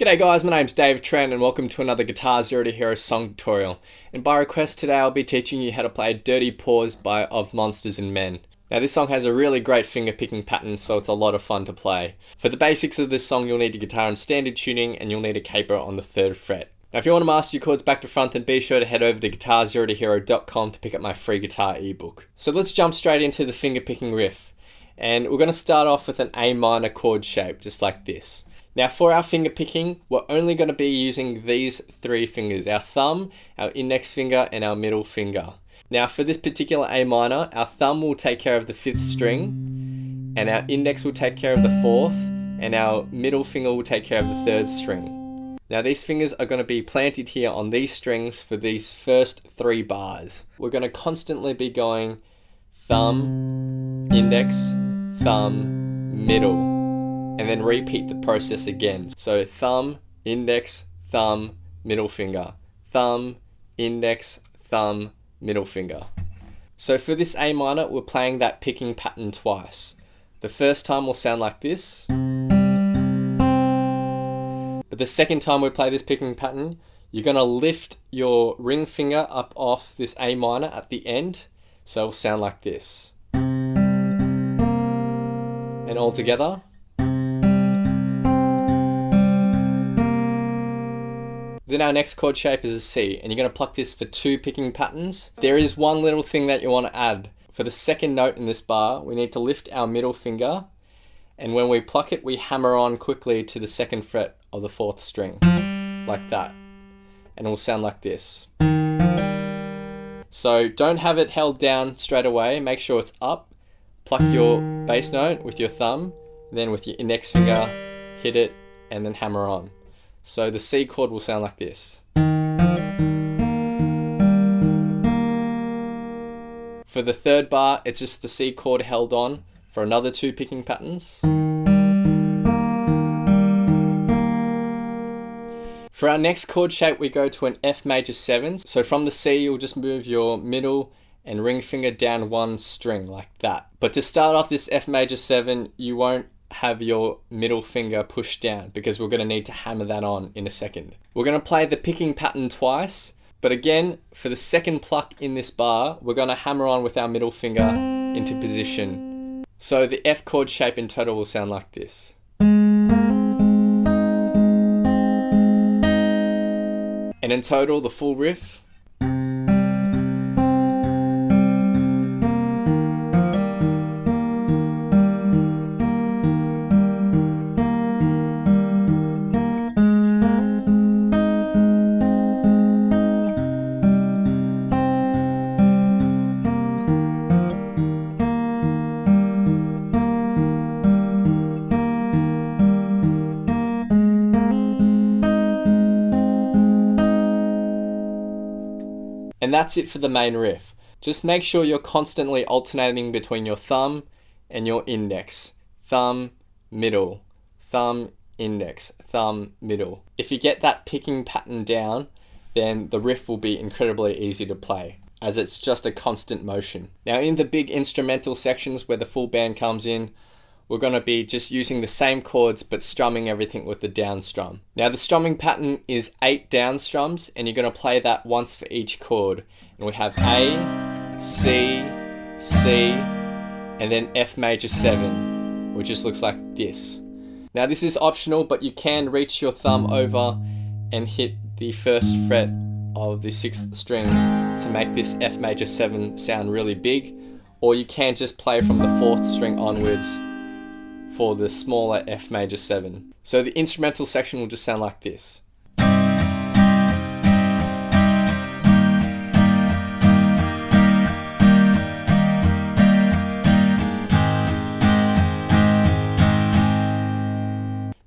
G'day guys, my name's Dave Tran and welcome to another Guitar Zero to Hero song tutorial. And by request today I'll be teaching you how to play Dirty Paws by Of Monsters and Men. Now this song has a really great finger picking pattern, so it's a lot of fun to play. For the basics of this song you'll need a guitar in standard tuning and you'll need a capo on the 3rd fret. Now if you want to master your chords back to front, then be sure to head over to guitarzerotohero.com to pick up my free guitar ebook. So let's jump straight into the finger picking riff. And we're going to start off with an A minor chord shape, just like this. Now for our finger picking, we're only going to be using these 3 fingers, our thumb, our index finger, and our middle finger. Now for this particular A minor, our thumb will take care of the 5th string, and our index will take care of the 4th, and our middle finger will take care of the 3rd string. Now these fingers are going to be planted here on these strings for these first 3 bars. We're going to constantly be going thumb, index, thumb, middle, and then repeat the process again. So thumb, index, thumb, middle finger, thumb, index, thumb, middle finger. So for this A minor, we're playing that picking pattern twice. The first time will sound like this, but the second time we play this picking pattern, you're going to lift your ring finger up off this A minor at the end, so it'll sound like this. And all together. Then our next chord shape is a C, and you're going to pluck this for 2 picking patterns. There is one little thing that you want to add. For the second note in this bar, we need to lift our middle finger, and when we pluck it, we hammer on quickly to the 2nd fret of the 4th string, like that. And it will sound like this. So don't have it held down straight away, make sure it's up. Pluck your bass note with your thumb, then with your index finger, hit it, and then hammer on. So the C chord will sound like this. For the 3rd bar, it's just the C chord held on for another 2 picking patterns. For our next chord shape, we go to an F major 7. So from the C, you'll just move your middle and ring finger down 1 string like that. But to start off this F major 7, you won't have your middle finger pushed down because we're going to need to hammer that on in a second. We're going to play the picking pattern twice, but again, for the second pluck in this bar, we're going to hammer on with our middle finger into position. So the F chord shape in total will sound like this. And in total, the full riff. And that's it for the main riff. Just make sure you're constantly alternating between your thumb and your index. Thumb, middle, thumb, index, thumb, middle. If you get that picking pattern down, then the riff will be incredibly easy to play, as it's just a constant motion. Now in the big instrumental sections where the full band comes in, we're going to be just using the same chords but strumming everything with the down strum. Now the strumming pattern is 8 down strums, and you're going to play that once for each chord. And we have A, C, C, and then F major 7, which just looks like this. Now this is optional, but you can reach your thumb over and hit the 1st fret of the 6th string to make this F major 7 sound really big, or you can just play from the 4th string onwards for the smaller F major 7. So the instrumental section will just sound like this.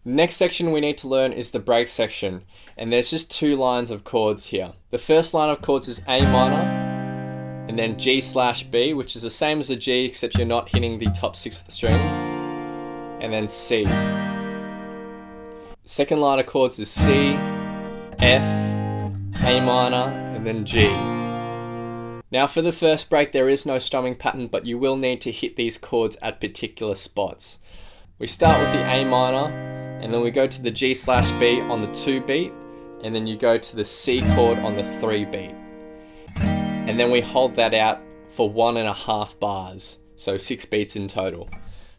The next section we need to learn is the break section, and there's just 2 lines of chords here. The first line of chords is A minor, and then G/B, which is the same as a G except you're not hitting the top 6th string, and then C. Second line of chords is C, F, A minor, and then G. Now for the first break there is no strumming pattern, but you will need to hit these chords at particular spots. We start with the A minor, and then we go to the G/B on the 2 beat, and then you go to the C chord on the 3 beat. And then we hold that out for 1.5 bars, so 6 beats in total.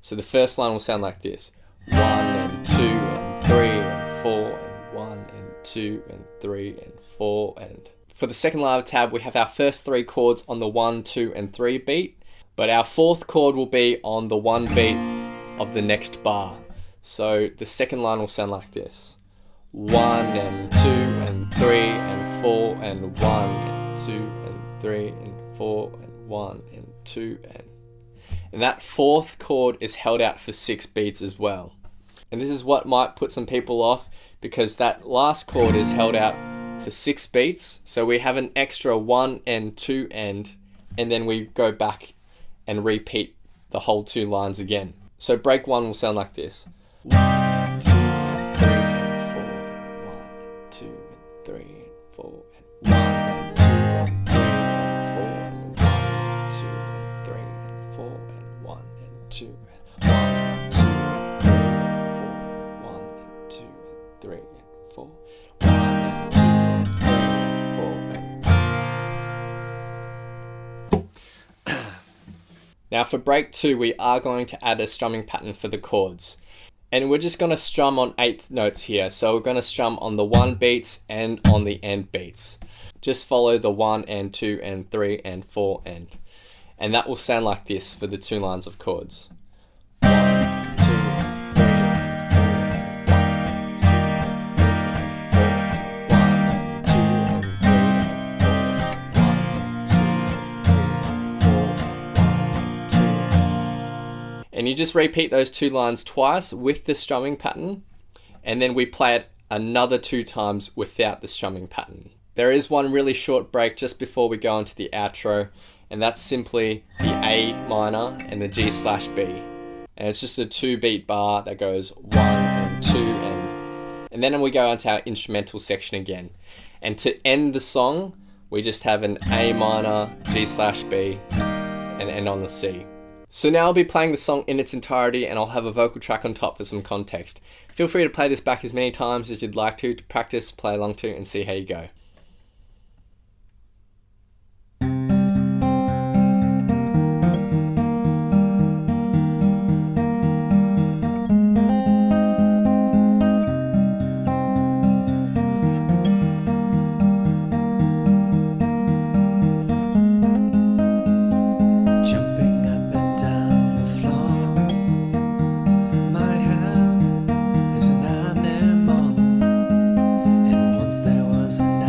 So the first line will sound like this: 1 and 2 and 3 and 4 and 1 and 2 and 3 and 4 and... For the second line of the tab, we have our first 3 chords on the 1, 2 and 3 beat, but our 4th chord will be on the 1 beat of the next bar. So the second line will sound like this: 1 and 2 and 3 and 4 and 1 and 2 and 3 and 4 and 1 and 2 and that 4th chord is held out for 6 beats as well. And this is what might put some people off, because that last chord is held out for 6 beats, so we have an extra 1 and 2 and then we go back and repeat the whole 2 lines again. So break 1 will sound like this: 1 and 2 and 3 and 4 and 1 and 2 and 3 and 4 and 1 and 2 and 3 and 4 and 1 and 2 and 3 and 4 and 1 and 2 and 1 and 2 and 3 and 4 and 1 and 2 and 3 and 4 1 and 2 and 3 and 4 and... Now for break 2, we are going to add a strumming pattern for the chords. And we're just going to strum on 8th notes here. So we're going to strum on the 1 beats and on the end beats. Just follow the 1 and 2 and 3 and 4 and that will sound like this for the 2 lines of chords. 1, 2, 3, and 4, 1, 2, 3, and you just repeat those 2 lines twice with the strumming pattern, and then we play it another 2 times without the strumming pattern. There is one really short break just before we go into the outro, and that's simply the A minor and the G/B. And it's just a 2 beat bar that goes 1 and 2 and then we go into our instrumental section again. And to end the song, we just have an A minor, G/B, and end on the C. So now I'll be playing the song in its entirety, and I'll have a vocal track on top for some context. Feel free to play this back as many times as you'd like to practice, play along to, and see how you go. There was an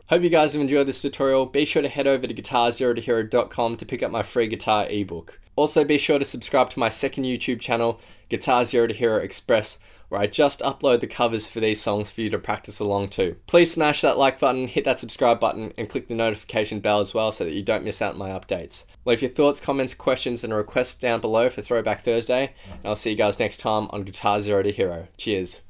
Hope you guys have enjoyed this tutorial. Be sure to head over to guitarzerotohero.com to pick up my free guitar ebook. Also be sure to subscribe to my second YouTube channel, Guitar Zero to Hero Express, where I just upload the covers for these songs for you to practice along to. Please smash that like button, hit that subscribe button, and click the notification bell as well so that you don't miss out on my updates. Leave your thoughts, comments, questions, and requests down below for Throwback Thursday, and I'll see you guys next time on Guitar Zero to Hero. Cheers.